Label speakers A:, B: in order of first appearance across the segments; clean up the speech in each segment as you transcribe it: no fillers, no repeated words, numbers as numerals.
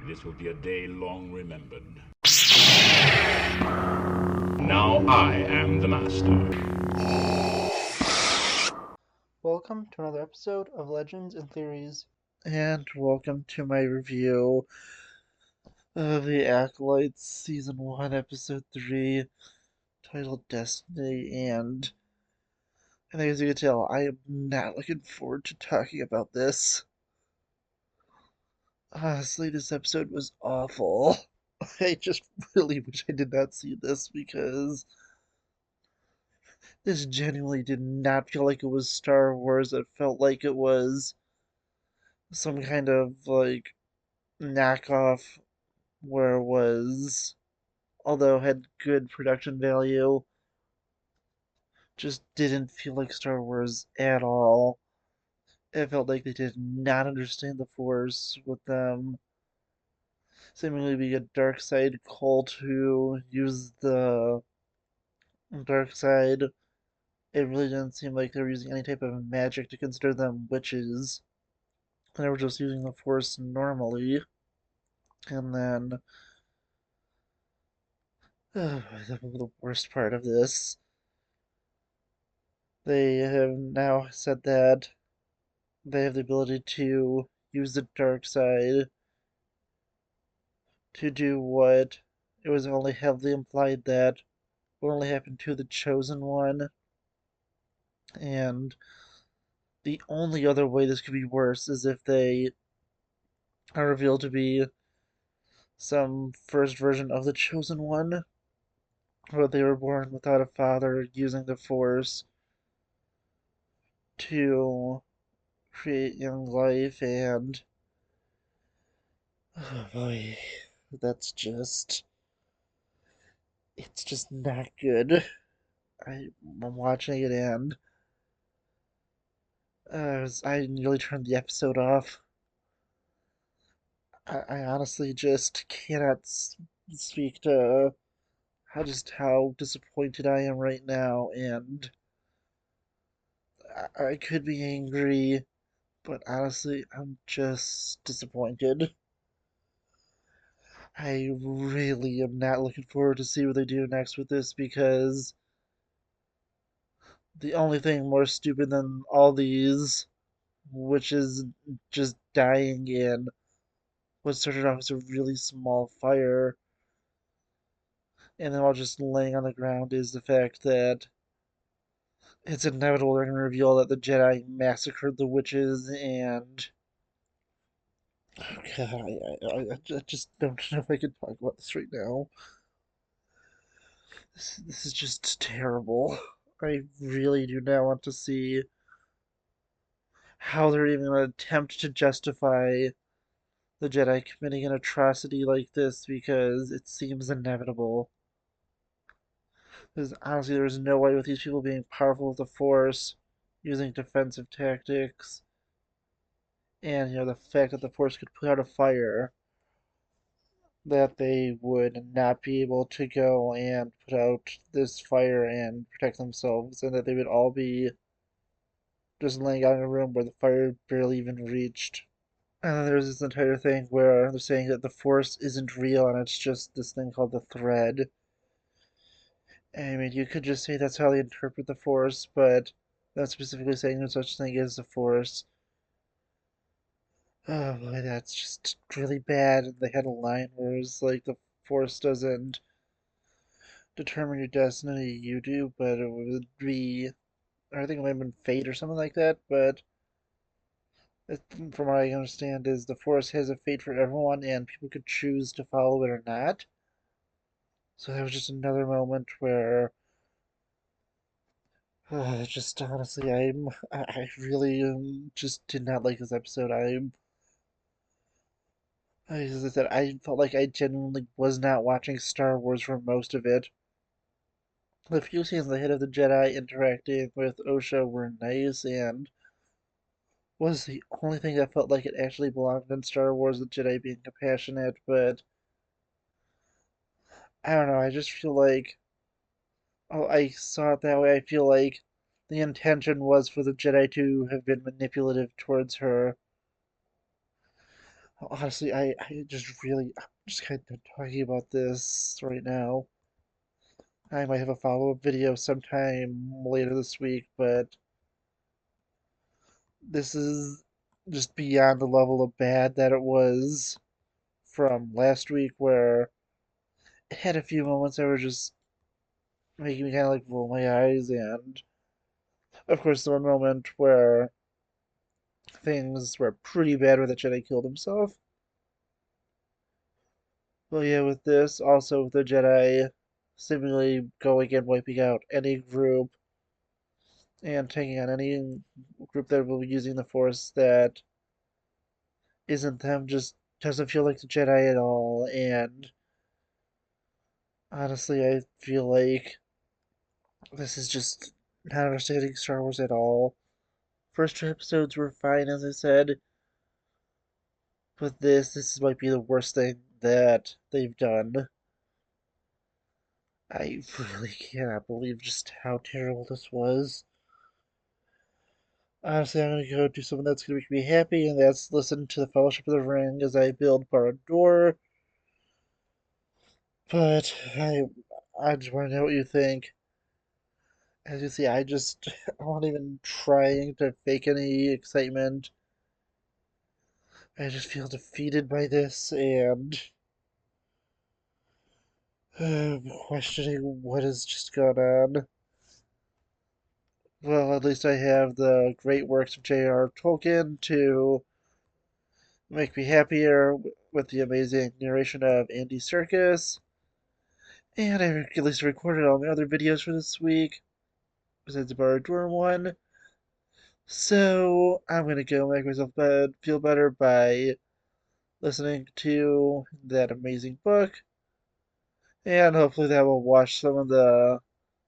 A: This will be a day long remembered. Now I am the master.
B: Welcome to another episode of Legends and Theories.
C: And welcome to my review of the Acolyte Season 1, Episode 3, titled Destiny. And I think as you can tell, I am not looking forward to talking about this. Honestly, this episode was awful. I just really wish I did not see this because this genuinely did not feel like it was Star Wars. It felt like it was some kind of, knockoff where it was, although had good production value, just didn't feel like Star Wars at all. It felt like they did not understand the Force with them seemingly being a dark side cult who used the dark side. It really didn't seem like they were using any type of magic to consider them witches. They were just using the Force normally. And then, the worst part of this, they have now said that they have the ability to use the dark side to do what it was only heavily implied that will only happen to the chosen one. And the only other way this could be worse is if they are revealed to be some first version of the chosen one, where they were born without a father using the Force to create young life. And oh boy, that's just, it's just not good. I'm watching it and I nearly turned the episode off. I honestly just cannot speak to how disappointed I am right now, and I could be angry, but honestly, I'm just disappointed. I really am not looking forward to see what they do next with this because the only thing more stupid than all these, which is just dying in what started off as a really small fire, and then all just laying on the ground, is the fact that it's inevitable they're going to reveal that the Jedi massacred the witches, and oh God, I just don't know if I can talk about this right now. This is just terrible. I really do not want to see how they're even going to attempt to justify the Jedi committing an atrocity like this because it seems inevitable. Because honestly, there's no way with these people being powerful with the Force, using defensive tactics, and the fact that the Force could put out a fire, that they would not be able to go and put out this fire and protect themselves, and that they would all be just laying out in a room where the fire barely even reached. And then there's this entire thing where they're saying that the Force isn't real and it's just this thing called the thread. I mean, you could just say that's how they interpret the Force, but not specifically saying there's such thing as the Force. Oh boy, that's just really bad. They had a line where it's like the Force doesn't determine your destiny, you do, but it would be, I think it might have been fate or something like that, but from what I understand is the Force has a fate for everyone and people could choose to follow it or not. So that was just another moment where just honestly, I really just did not like this episode. As I said, I felt like I genuinely was not watching Star Wars for most of it. The few scenes the head of the Jedi interacting with Osha were nice and was the only thing that felt like it actually belonged in Star Wars, the Jedi being compassionate, but I don't know, I just feel like, oh, I saw it that way. I feel like the intention was for the Jedi to have been manipulative towards her, Honestly, I just really, I'm just kind of talking about this right now. I might have a follow-up video sometime later this week, but this is just beyond the level of bad that it was from last week, where it had a few moments that were just making me kind of like roll my eyes, and of course, the one moment where things were pretty bad where the Jedi killed himself. Well, yeah, with this, also with the Jedi seemingly going and wiping out any group and taking on any group that will be using the Force that isn't them, just doesn't feel like the Jedi at all. And honestly, I feel like this is just not understanding Star Wars at all. First two episodes were fine, as I said, but this might be the worst thing that they've done. I really cannot believe just how terrible this was. Honestly, I'm gonna go do something that's gonna make me happy, and that's listen to the Fellowship of the Ring as I build Barad-dûr. But I just want to know what you think. As you see, I'm not even trying to fake any excitement. I just feel defeated by this, and questioning what has just gone on. Well, at least I have the great works of J.R. Tolkien to make me happier with the amazing narration of Andy Serkis. And I at least recorded all my other videos for this week, besides the Barad-dûr one. So I'm gonna go make myself feel better by listening to that amazing book, and hopefully that will wash some of the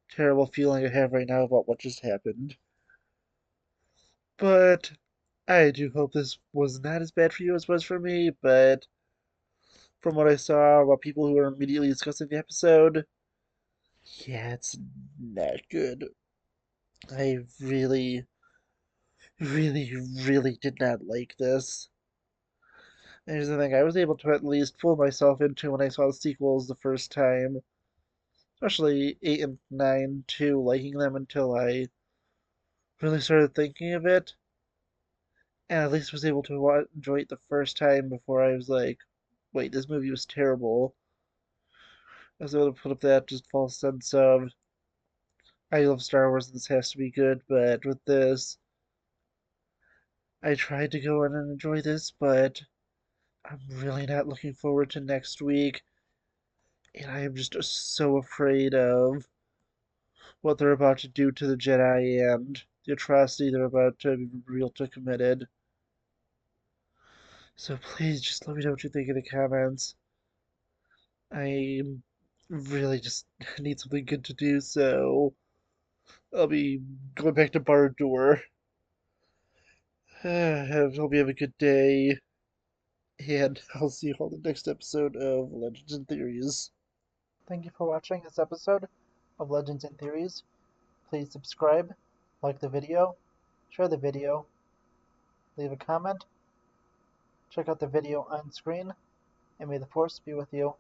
C: terrible feeling I have right now about what just happened. But I do hope this was not as bad for you as it was for me, but from what I saw about people who were immediately discussing the episode, yeah, it's not good. I really did not like this. And here's the thing, I was able to at least fool myself into when I saw the sequels the first time, especially 8 and 9, to liking them until I really started thinking of it, and at least was able to enjoy it the first time before I was like, wait, this movie was terrible. I was able to put up that just false sense of, I love Star Wars and this has to be good, but with this, I tried to go in and enjoy this, but I'm really not looking forward to next week, and I am just so afraid of what they're about to do to the Jedi and the atrocity they're about to be revealed to committed. So please just let me know what you think in the comments. I really just need something good to do, so I'll be going back to Barad-dûr. Hope you have a good day, and I'll see you on the next episode of Legends and Theories.
B: Thank you for watching this episode of Legends and Theories. Please subscribe, like the video, share the video, leave a comment, check out the video on screen, and may the Force be with you.